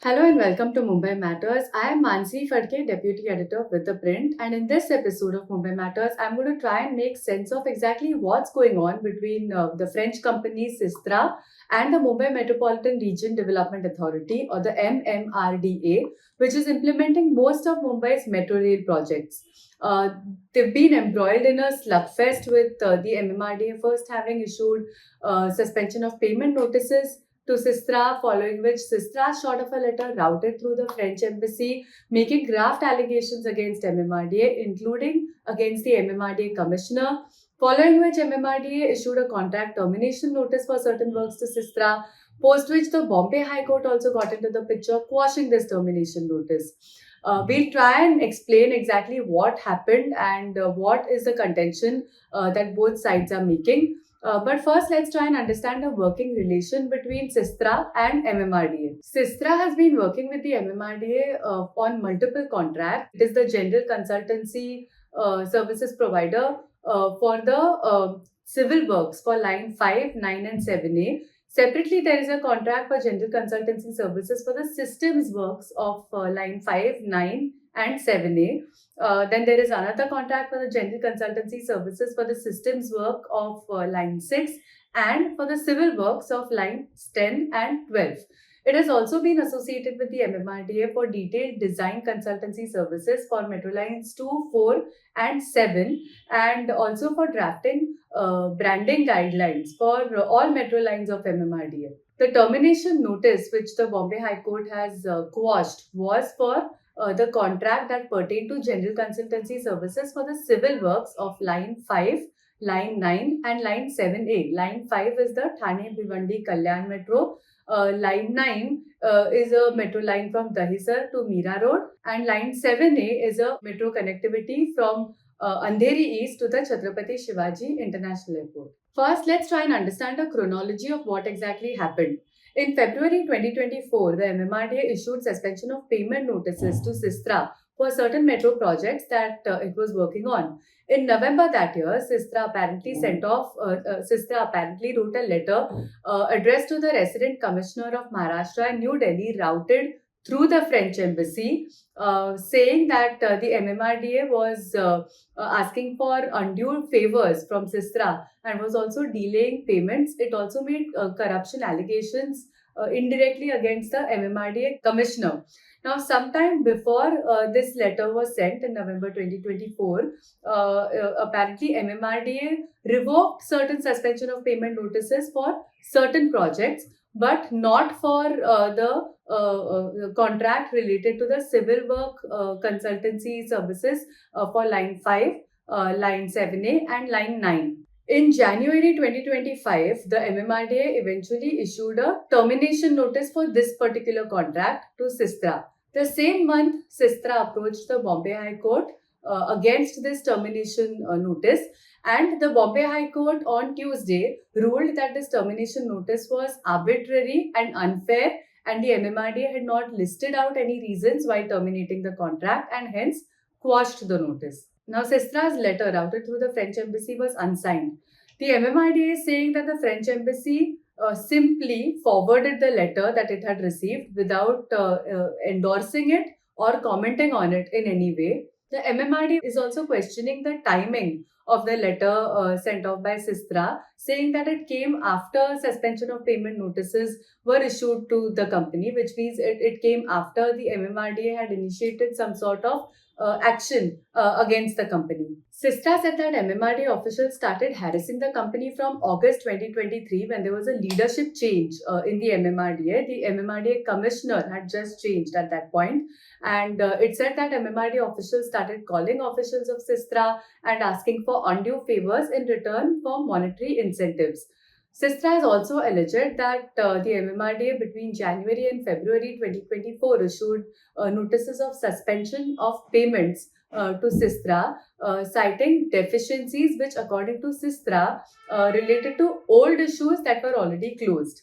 Hello and welcome to Mumbai Matters. I am Manasi Phadke, Deputy Editor with ThePrint, and in this episode of Mumbai Matters, I'm going to try and make sense of exactly what's going on between the French company Systra and the Mumbai Metropolitan Region Development Authority, or the MMRDA, which is implementing most of Mumbai's metro rail projects. Uh, they've been embroiled in a slugfest with the MMRDA first having issued suspension of payment notices to Systra, following which Systra shot of a letter routed through the French embassy, making graft allegations against MMRDA, including against the MMRDA commissioner. Following which, MMRDA issued a contract termination notice for certain works to Systra, post which the Bombay High Court also got into the picture, quashing this termination notice. We'll try and explain exactly what happened and what is the contention that both sides are making. But first, let's try and understand the working relation between Systra and MMRDA. Systra has been working with the MMRDA on multiple contracts. It is the general consultancy services provider for the civil works for line 5, 9, and 7A. Separately, there is a contract for general consultancy services for the systems works of line 5, 9, and 7A. Then there is another contract for the general consultancy services for the systems work of line 6 and for the civil works of lines 10 and 12. It has also been associated with the MMRDA for detailed design consultancy services for metro lines 2, 4, and 7, and also for drafting branding guidelines for all metro lines of MMRDA. The termination notice, which the Bombay High Court has quashed, was for the contract that pertained to general consultancy services for the civil works of line 5, line 9, and line 7A. Line 5 is the Thane Bhiwandi Kalyan Metro. Line 9 is a metro line from Dahisar to Mira Road, and line 7A is a metro connectivity from Andheri East to the Chhatrapati Shivaji International Airport. First, let's try and understand the chronology of what exactly happened. In February 2024, the MMRDA issued suspension of payment notices to Systra for certain metro projects that it was working on. In November that year, Systra apparently wrote a letter addressed to the resident commissioner of Maharashtra in New Delhi, routed through the French embassy, saying that the MMRDA was asking for undue favors from Systra and was also delaying payments. It also made corruption allegations indirectly against the MMRDA commissioner. Now, sometime before this letter was sent in November 2024, apparently MMRDA revoked certain suspension of payment notices for certain projects, but not for the contract related to the civil work consultancy services for line 5, line 7A, and line 9. In January 2025, the MMRDA eventually issued a termination notice for this particular contract to Systra. The same month, Systra approached the Bombay High Court against this termination notice, and the Bombay High Court on Tuesday ruled that this termination notice was arbitrary and unfair, and the MMRDA had not listed out any reasons why terminating the contract and hence quashed the notice. Now, Systra's letter routed through the French embassy was unsigned. The MMRDA is saying that the French embassy simply forwarded the letter that it had received without endorsing it or commenting on it in any way. The MMRDA is also questioning the timing of the letter sent off by Systra, saying that it came after suspension of payment notices were issued to the company, which means it came after the MMRDA had initiated some sort of action against the company. Systra said that MMRDA officials started harassing the company from August 2023 when there was a leadership change in the MMRDA. The MMRDA commissioner had just changed at that point, and it said that MMRDA officials started calling officials of Systra and asking for undue favors in return for monetary incentives. Systra has also alleged that the MMRDA between January and February 2024 issued notices of suspension of payments to Systra, citing deficiencies which, according to Systra, related to old issues that were already closed.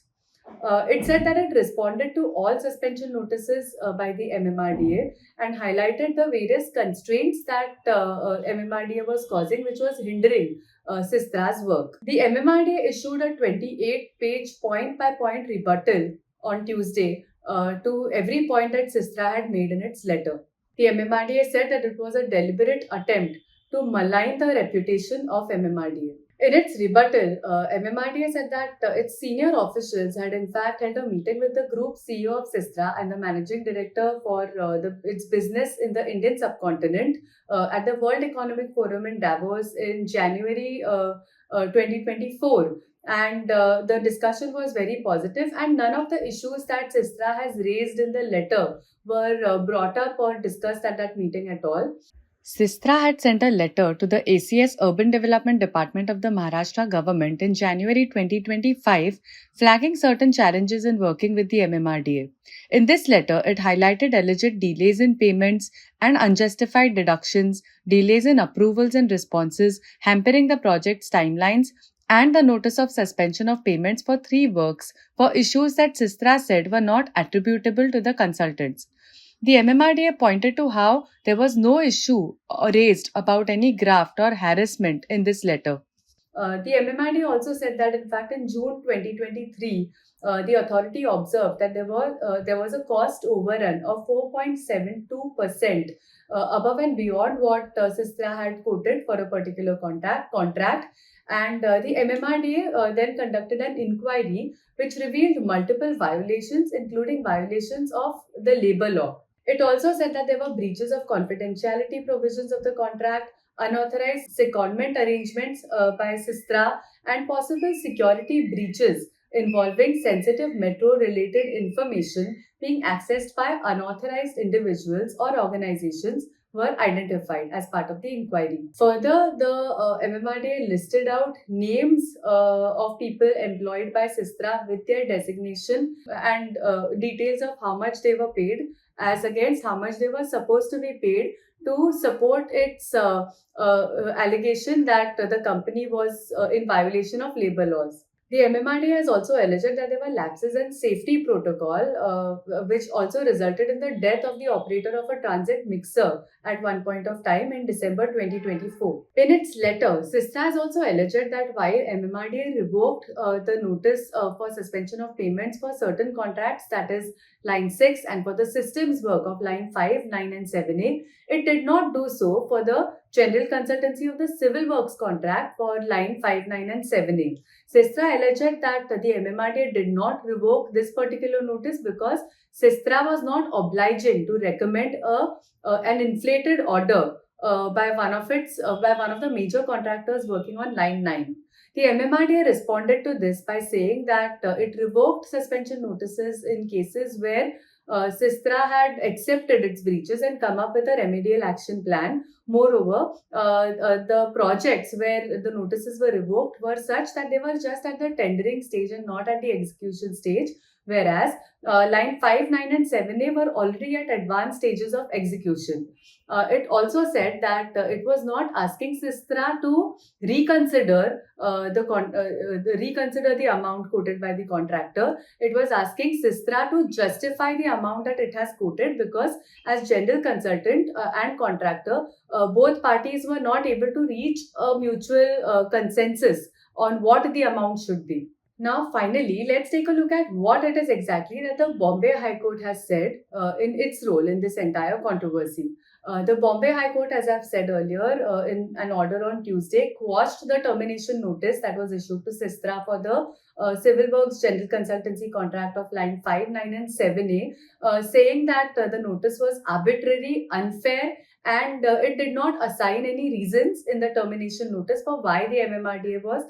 It said that it responded to all suspension notices by the MMRDA and highlighted the various constraints that MMRDA was causing, which was hindering Systra's work. The MMRDA issued a 28-page point-by-point rebuttal on Tuesday to every point that Systra had made in its letter. The MMRDA said that it was a deliberate attempt to malign the reputation of MMRDA. In its rebuttal, MMRDA said that its senior officials had in fact held a meeting with the group CEO of Systra and the managing director for its business in the Indian subcontinent at the World Economic Forum in Davos in January 2024. And the discussion was very positive, and none of the issues that Systra has raised in the letter were brought up or discussed at that meeting at all. Sistra had sent a letter to the ACS Urban Development Department of the Maharashtra government in January 2025, flagging certain challenges in working with the MMRDA. In this letter, it highlighted alleged delays in payments and unjustified deductions, delays in approvals and responses, hampering the project's timelines, and the notice of suspension of payments for 3 works for issues that Sistra said were not attributable to the consultants. The MMRDA pointed to how there was no issue raised about any graft or harassment in this letter. The MMRDA also said that, in fact, in June 2023, the authority observed that there was a cost overrun of 4.72% above and beyond what Sistra had quoted for a particular contract. And the MMRDA then conducted an inquiry which revealed multiple violations, including violations of the labor law. It also said that there were breaches of confidentiality provisions of the contract, unauthorized secondment arrangements by Sistra, and possible security breaches involving sensitive metro related information being accessed by unauthorized individuals or organizations were identified as part of the inquiry. Further, the MMRDA listed out names of people employed by Sistra with their designation and details of how much they were paid as against how much they were supposed to be paid to support its allegation that the company was in violation of labor laws. The MMRDA has also alleged that there were lapses in safety protocol, which also resulted in the death of the operator of a transit mixer at one point of time in December 2024. In its letter, Sistra has also alleged that while MMRDA revoked the notice for suspension of payments for certain contracts, that is line 6, and for the systems work of line 5, 9, and 7A, it did not do so for the general consultancy of the civil works contract for line 5, 9, and 7A. Sistra alleged that the MMRDA did not revoke this particular notice because Sistra was not obliging to recommend an inflated order by one of the major contractors working on line 9. The MMRDA responded to this by saying that it revoked suspension notices in cases where Sistra had accepted its breaches and come up with a remedial action plan. Moreover, the projects where the notices were revoked were such that they were just at the tendering stage and not at the execution stage, whereas line 5, 9, and 7A were already at advanced stages of execution. It also said that it was not asking Sistra to reconsider reconsider the amount quoted by the contractor. It was asking Sistra to justify the amount that it has quoted, because as general consultant and contractor, both parties were not able to reach a mutual consensus on what the amount should be. Now, finally, let's take a look at what it is exactly that the Bombay High Court has said in its role in this entire controversy. The Bombay High Court, as I've said earlier, in an order on Tuesday, quashed the termination notice that was issued to Sistra for the Civil Works General Consultancy contract of line 5, 9, and 7A, saying that the notice was arbitrary, unfair, and it did not assign any reasons in the termination notice for why the MMRDA was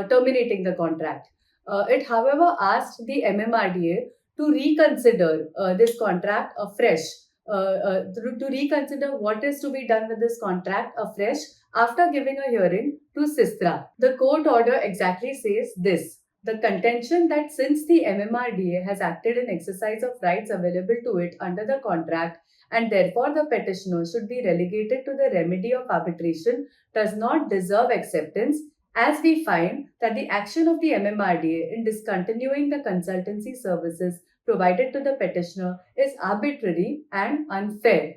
terminating the contract. It, however, asked the MMRDA to reconsider this contract afresh, to reconsider what is to be done with this contract afresh after giving a hearing to Sistra. The court order exactly says this: the contention that since the MMRDA has acted in exercise of rights available to it under the contract, and therefore the petitioner should be relegated to the remedy of arbitration, does not deserve acceptance, as we find that the action of the MMRDA in discontinuing the consultancy services provided to the petitioner is arbitrary and unfair.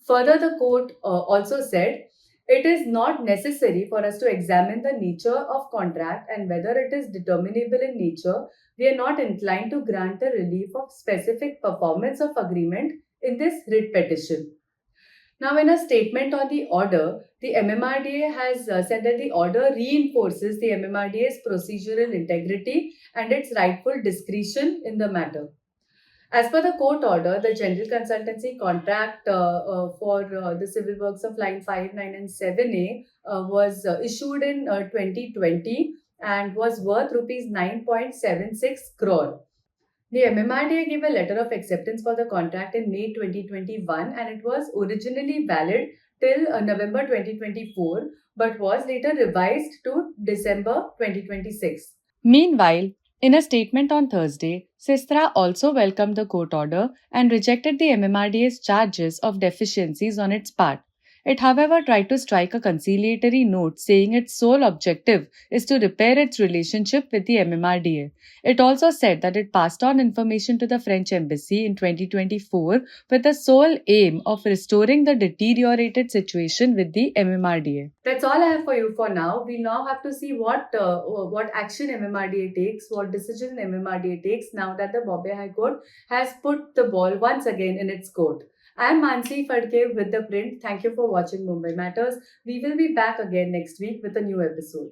Further, the court also said It is not necessary for us to examine the nature of contract and whether it is determinable in nature. We are not inclined to grant the relief of specific performance of agreement in this writ petition. Now, in a statement on the order, the MMRDA has said that the order reinforces the MMRDA's procedural integrity and its rightful discretion in the matter. As per the court order, the general consultancy contract for the civil works of line 5, 9, and 7A was issued in 2020 and was worth rupees 9.76 crore. The MMRDA gave a letter of acceptance for the contract in May 2021 and it was originally valid till November 2024 but was later revised to December 2026. Meanwhile, in a statement on Thursday, Systra also welcomed the court order and rejected the MMRDA's charges of deficiencies on its part. It, however, tried to strike a conciliatory note saying its sole objective is to repair its relationship with the MMRDA. It also said that it passed on information to the French embassy in 2024 with the sole aim of restoring the deteriorated situation with the MMRDA. That's all I have for you for now. We now have to see what action MMRDA takes, what decision MMRDA takes now that the Bombay High Court has put the ball once again in its court. I'm Manasi Phadke with ThePrint. Thank you for watching Mumbai Matters. We will be back again next week with a new episode.